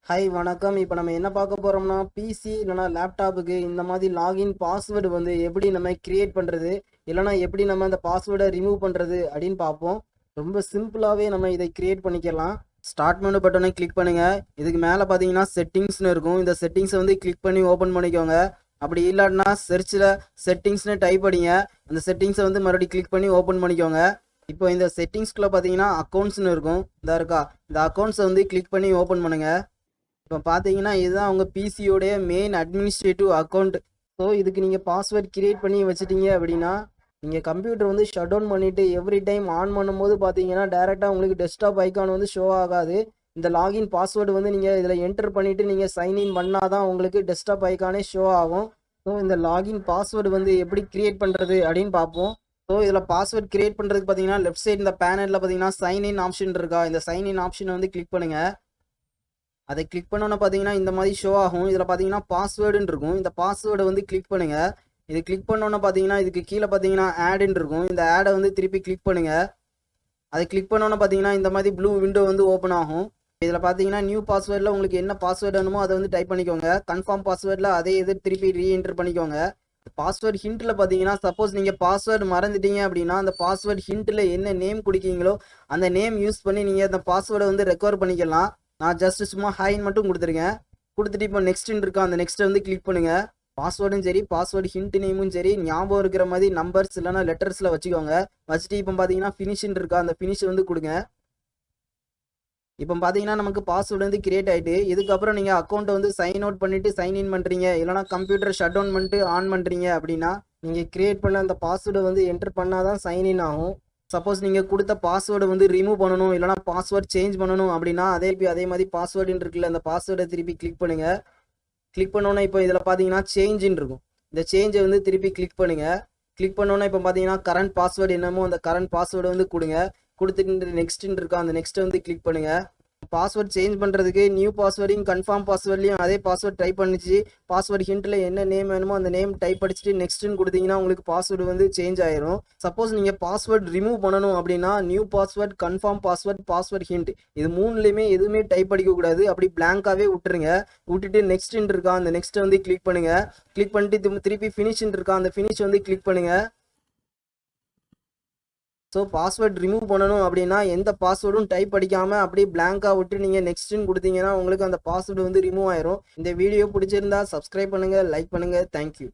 Hi வணக்கம். இப்போ நம்ம என்ன பார்க்க போகிறோம்னா பிசி இல்லைனா லேப்டாப்புக்கு இந்த மாதிரி லாகின் பாஸ்வேர்டு வந்து எப்படி நம்ம கிரியேட் பண்ணுறது, இல்லைனா எப்படி நம்ம அந்த பாஸ்வேர்டை ரிமூவ் பண்ணுறது அப்படின்னு பார்ப்போம். ரொம்ப சிம்பிளாகவே நம்ம இதை கிரியேட் பண்ணிக்கலாம். ஸ்டார்ட் மெனு பட்டனை கிளிக் பண்ணுங்கள். இதுக்கு மேலே பார்த்தீங்கன்னா செட்டிங்ஸ்னு இருக்கும். இந்த செட்டிங்ஸை வந்து கிளிக் பண்ணி ஓப்பன் பண்ணிக்கோங்க. அப்படி இல்லாட்டினா செர்ச்சில் செட்டிங்ஸ்னு டைப் அடிங்க. அந்த செட்டிங்ஸை வந்து மறுபடியும் கிளிக் பண்ணி ஓப்பன் பண்ணிக்கோங்க. இப்போ இந்த செட்டிங்ஸ்குள்ளே பார்த்தீங்கன்னா அக்கௌண்ட்ஸ்னு இருக்கும். இந்த இருக்கா, இந்த அக்கௌண்ட்ஸை வந்து கிளிக் பண்ணி ஓப்பன் பண்ணுங்கள். இப்போ பார்த்தீங்கன்னா இதுதான் உங்கள் பிசியோடைய மெயின் அட்மினிஸ்ட்ரேட்டிவ் அக்கௌண்ட். ஸோ இதுக்கு நீங்கள் பாஸ்வேர்ட் கிரியேட் பண்ணி வச்சுட்டீங்க அப்படின்னா நீங்கள் கம்ப்யூட்டர் வந்து ஷட் டவுன் பண்ணிவிட்டு எவ்ரி டைம் ஆன் பண்ணும்போது பார்த்தீங்கன்னா டேரெக்டாக உங்களுக்கு டெஸ்க்டாப் ஐக்கான் வந்து ஷோ ஆகாது. இந்த லாகின் பாஸ்வேர்டு வந்து நீங்கள் இதில் என்டர் பண்ணிவிட்டு நீங்கள் சைன்இன் பண்ணால் தான் உங்களுக்கு டெஸ்க்டாப் ஐக்கானே ஷோ ஆகும். ஸோ இந்த லாகின் பாஸ்வேர்டு வந்து எப்படி கிரியேட் பண்ணுறது அப்படின்னு பார்ப்போம். ஸோ இதில் பாஸ்வேர்ட் கிரியேட் பண்ணுறதுக்கு பார்த்தீங்கன்னா லெஃப்ட் சைடு இந்த பேனலில் பார்த்தீங்கன்னா சைன்இன் ஆப்ஷன் இருக்கா, இந்த சைன்இன் ஆப்ஷனை வந்து கிளிக் பண்ணுங்கள். அதை கிளிக் பண்ணோன்னு பார்த்தீங்கன்னா இந்த மாதிரி ஷோ ஆகும். இதில் பார்த்தீங்கன்னா பாஸ்வேர்டுன்னு இருக்கும். இந்த பாஸ்வேர்டை வந்து கிளிக் பண்ணுங்கள். இது கிளிக் பண்ணோன்னு பார்த்தீங்கன்னா இதுக்கு கீழே பார்த்தீங்கன்னா ஆடுன்னு இருக்கும். இந்த ஆடை வந்து திருப்பி கிளிக் பண்ணுங்கள். அதை கிளிக் பண்ணோன்னு பார்த்தீங்கன்னா இந்த மாதிரி ப்ளூ விண்டோ வந்து ஓப்பன் ஆகும். இதில் பார்த்தீங்கன்னா நியூ பாஸ்வேர்டில் உங்களுக்கு என்ன பாஸ்வேர்டு வேணுமோ அதை வந்து டைப் பண்ணிக்கோங்க. கன்ஃபார்ம் பாஸ்வேர்டில் அதே இது திருப்பி ரீஎன்டர் பண்ணிக்கோங்க. பாஸ்வேர்டு ஹிண்ட்டில் பார்த்தீங்கன்னா சப்போஸ் நீங்கள் பாஸ்வேர்டு மறந்துட்டீங்க அப்படின்னா அந்த பாஸ்வேர்டு ஹிண்ட்டில் என்ன நேம் கொடுக்கீங்களோ அந்த நேம் யூஸ் பண்ணி நீங்கள் அந்த பாஸ்வேர்டை வந்து ரெக்கவர் பண்ணிக்கலாம். நான் ஜஸ்ட் சும்மா ஹைன்னு மட்டும் கொடுத்துருக்கேன். கொடுத்துட்டு இப்போ நெக்ஸ்ட்னு இருக்கா, அந்த நெக்ஸ்ட்டை வந்து கிளிக் பண்ணுங்கள். பாஸ்வேர்டும் சரி பாஸ்வேர்டு ஹிண்ட் நேமும் சரி ஞாபகம் இருக்கிற மாதிரி நம்பர்ஸ் இல்லைனா லெட்டர்ஸில் வச்சுக்கோங்க. வச்சுட்டு இப்போ பார்த்தீங்கன்னா ஃபினிஷ்ன்னு இருக்கா, அந்த ஃபினிஷ் வந்து கொடுங்க. இப்போ பார்த்தீங்கன்னா நமக்கு பாஸ்வேர்டு வந்து கிரியேட் ஆகிட்டு இதுக்கப்புறம் நீங்கள் அக்கௌண்ட்டை வந்து சைன் அவுட் பண்ணிவிட்டு சைன்இன் பண்ணுறீங்க, இல்லைனா கம்ப்யூட்டர் ஷட் டவுன் பண்ணிட்டு ஆன் பண்ணுறீங்க அப்படின்னா நீங்கள் கிரியேட் பண்ண அந்த பாஸ்வேர்டை வந்து என்டர் பண்ணால் தான் சைன்இன் ஆகும். சப்போஸ் நீங்கள் கொடுத்த பாஸ்வேர்டை வந்து ரிமூவ் பண்ணணும் இல்லைனா பாஸ்வேர்ட் சேஞ்ச் பண்ணணும் அப்படின்னா அதே மாதிரி பாஸ்வேர்டுன்னு இருக்குல்ல, அந்த பாஸ்வேர்டை திருப்பி கிளிக் பண்ணுங்கள். கிளிக் பண்ணோன்னா இப்போ இதில் பார்த்தீங்கன்னா சேஞ்சுன்னு இருக்கும். இந்த சேஞ்சை வந்து திருப்பி கிளிக் பண்ணுங்கள். கிளிக் பண்ணோன்னா இப்போ பார்த்தீங்கன்னா கரண்ட் பாஸ்வேர்டு என்னமோ அந்த கரண்ட் பாஸ்வேர்டை வந்து கொடுங்க. கொடுத்துட்டு நெக்ஸ்ட்டுன்னு இருக்கா, அந்த நெக்ஸ்ட்டை வந்து கிளிக் பண்ணுங்கள். பாஸ்வேர்ட் சேஞ்ச் பண்ணுறதுக்கு நியூ பாஸ்வேர்டையும் கன்ஃபார்ம் பாஸ்வேர்ட்லையும் அதே பாஸ்வேர்ட் டைப் பண்ணிச்சு. பாஸ்வேர்டு ஹிண்ட்டில் என்ன நேம் வேணுமோ அந்த நேம் டைப் அடிச்சுட்டு நெக்ஸ்ட்டுன்னு கொடுத்தீங்கன்னா உங்களுக்கு பாஸ்வேர்டு வந்து சேஞ்ச் ஆயிரும். சப்போஸ் நீங்கள் பாஸ்வேர்ட் ரிமூவ் பண்ணணும் அப்படின்னா new password, confirm password, password hint இது மூணுலேயுமே எதுவுமே டைப் அடிக்கக்கூடாது. அப்படி பிளாங்காகவே விட்டுருங்க. விட்டுட்டு நெக்ஸ்ட்டுன்னு இருக்கா, அந்த நெக்ஸ்ட்டை வந்து கிளிக் பண்ணுங்கள். கிளிக் பண்ணிட்டு திருப்பி ஃபினிஷ்ன்னு இருக்கா, அந்த ஃபினிஷ் வந்து கிளிக் பண்ணுங்கள். ஸோ பாஸ்வேர்ட் ரிமூவ் பண்ணணும் அப்படின்னா எந்த பாஸ்வேர்டும் டைப் அடிக்காமல் அப்படியே பிளாங்காக விட்டு நீங்கள் நெக்ஸ்ட்டுன்னு கொடுத்தீங்கன்னா உங்களுக்கு அந்த பாஸ்வேர்டு வந்து ரிமூவ் ஆயிரும். இந்த வீடியோ பிடிச்சிருந்தா சப்ஸ்கிரைப் பண்ணுங்கள், லைக் பண்ணுங்கள். தேங்க்யூ.